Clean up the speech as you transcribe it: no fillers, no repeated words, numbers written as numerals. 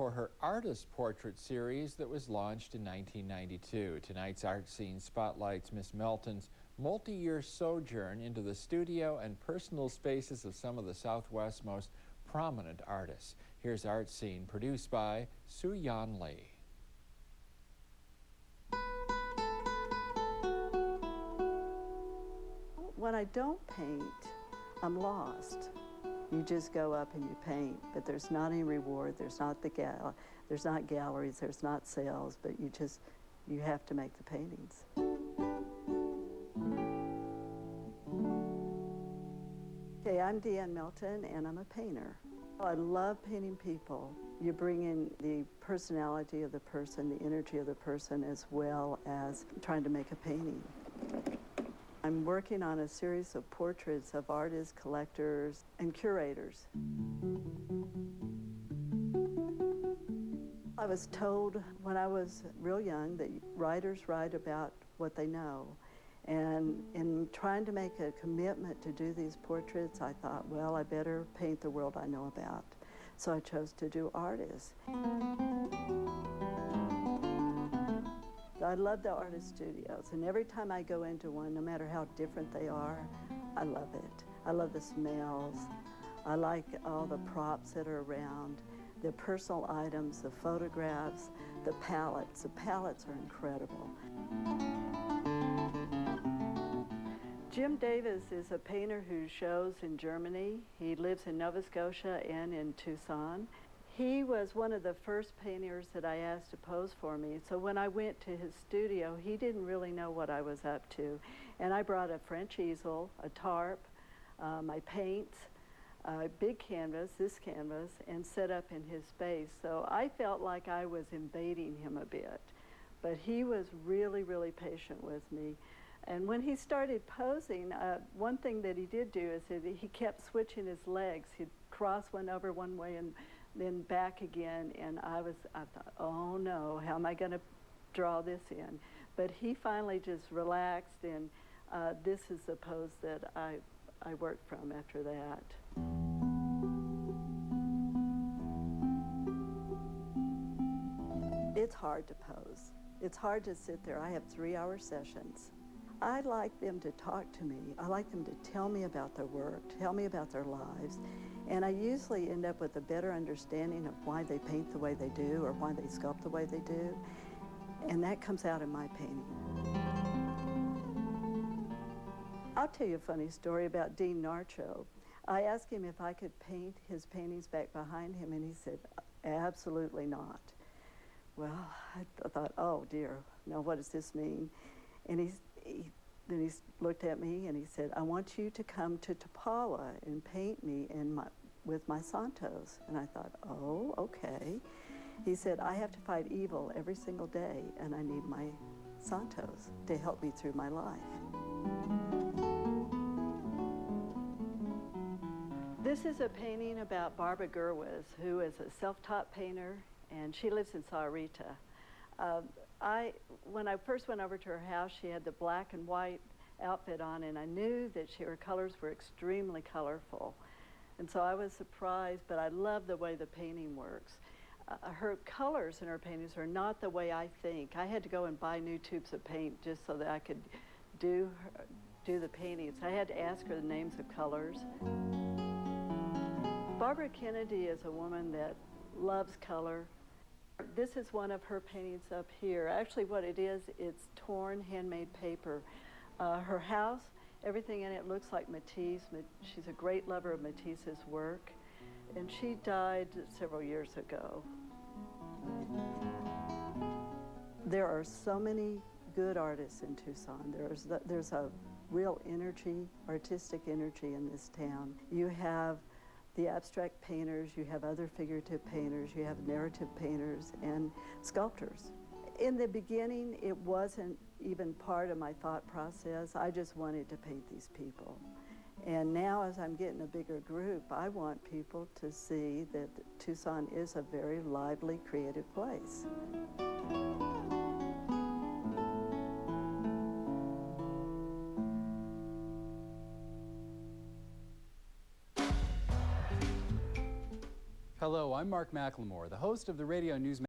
for her artist portrait series that was launched in 1992. Tonight's art scene spotlights Miss Melton's multi-year sojourn into the studio and personal spaces of some of the Southwest's most prominent artists. Here's Art Scene, produced by Sooyeon. When I don't paint, I'm lost. You just go up and you paint, but there's not any reward. There's not there's not galleries. There's not sales. But you have to make the paintings. Okay, I'm DeAnn Melton, and I'm a painter. I love painting people. You bring in the personality of the person, the energy of the person, as well as trying to make a painting. I'm working on a series of portraits of artists, collectors, and curators. I was told when I was real young that writers write about what they know. And in trying to make a commitment to do these portraits, I thought, well, I better paint the world I know about. So I chose to do artists. I love the artist studios, and every time I go into one, no matter how different they are, I love it. I love the smells. I like all the props that are around, the personal items, the photographs, the palettes. The palettes are incredible. Jim Davis is a painter who shows in Germany. He lives in Nova Scotia and in Tucson. He was one of the first painters that I asked to pose for me. So when I went to his studio, he didn't really know what I was up to. And I brought a French easel, a tarp, my paints, a big canvas, this canvas, and set up in his space. So I felt like I was invading him a bit. But he was really, really patient with me. And when he started posing, one thing that he did do is that he kept switching his legs. He'd cross one over one way and then back again, and I thought, oh no, how am I going to draw this in? But he finally just relaxed, and this is the pose that I worked from after that. It's hard to pose. It's hard to sit there. I have 3-hour sessions. I like them to talk to me. I like them to tell me about their work, tell me about their lives. And I usually end up with a better understanding of why they paint the way they do or why they sculpt the way they do. And that comes out in my painting. I'll tell you a funny story about Dean Narcho. I asked him if I could paint his paintings back behind him, and he said, absolutely not. Well, I thought, oh dear, now what does this mean? And then he looked at me and he said, I want you to come to Tapawa and paint me with my Santos. And I thought, oh, okay. He said, I have to fight evil every single day, and I need my Santos to help me through my life. This is a painting about Barbara Gerwis, who is a self-taught painter, and she lives in Sahuarita. When I first went over to her house, she had the black and white outfit on, and I knew that her colors were extremely colorful. And so I was surprised, but I love the way the painting works. Her colors in her paintings are not the way I think. I had to go and buy new tubes of paint just so that I could do the paintings. I had to ask her the names of colors. Barbara Kennedy is a woman that loves color. This is one of her paintings up here. Actually, what it is, it's torn handmade paper. Her house, everything in it looks like Matisse. She's a great lover of Matisse's work, and she died several years ago. There are so many good artists in Tucson. There's a real energy, artistic energy in this town. You have the abstract painters, you have other figurative painters, you have narrative painters and sculptors. In the beginning, it wasn't even part of my thought process. I just wanted to paint these people. And now, as I'm getting a bigger group, I want people to see that Tucson is a very lively, creative place. Hello, I'm Mark McLemore, the host of the radio news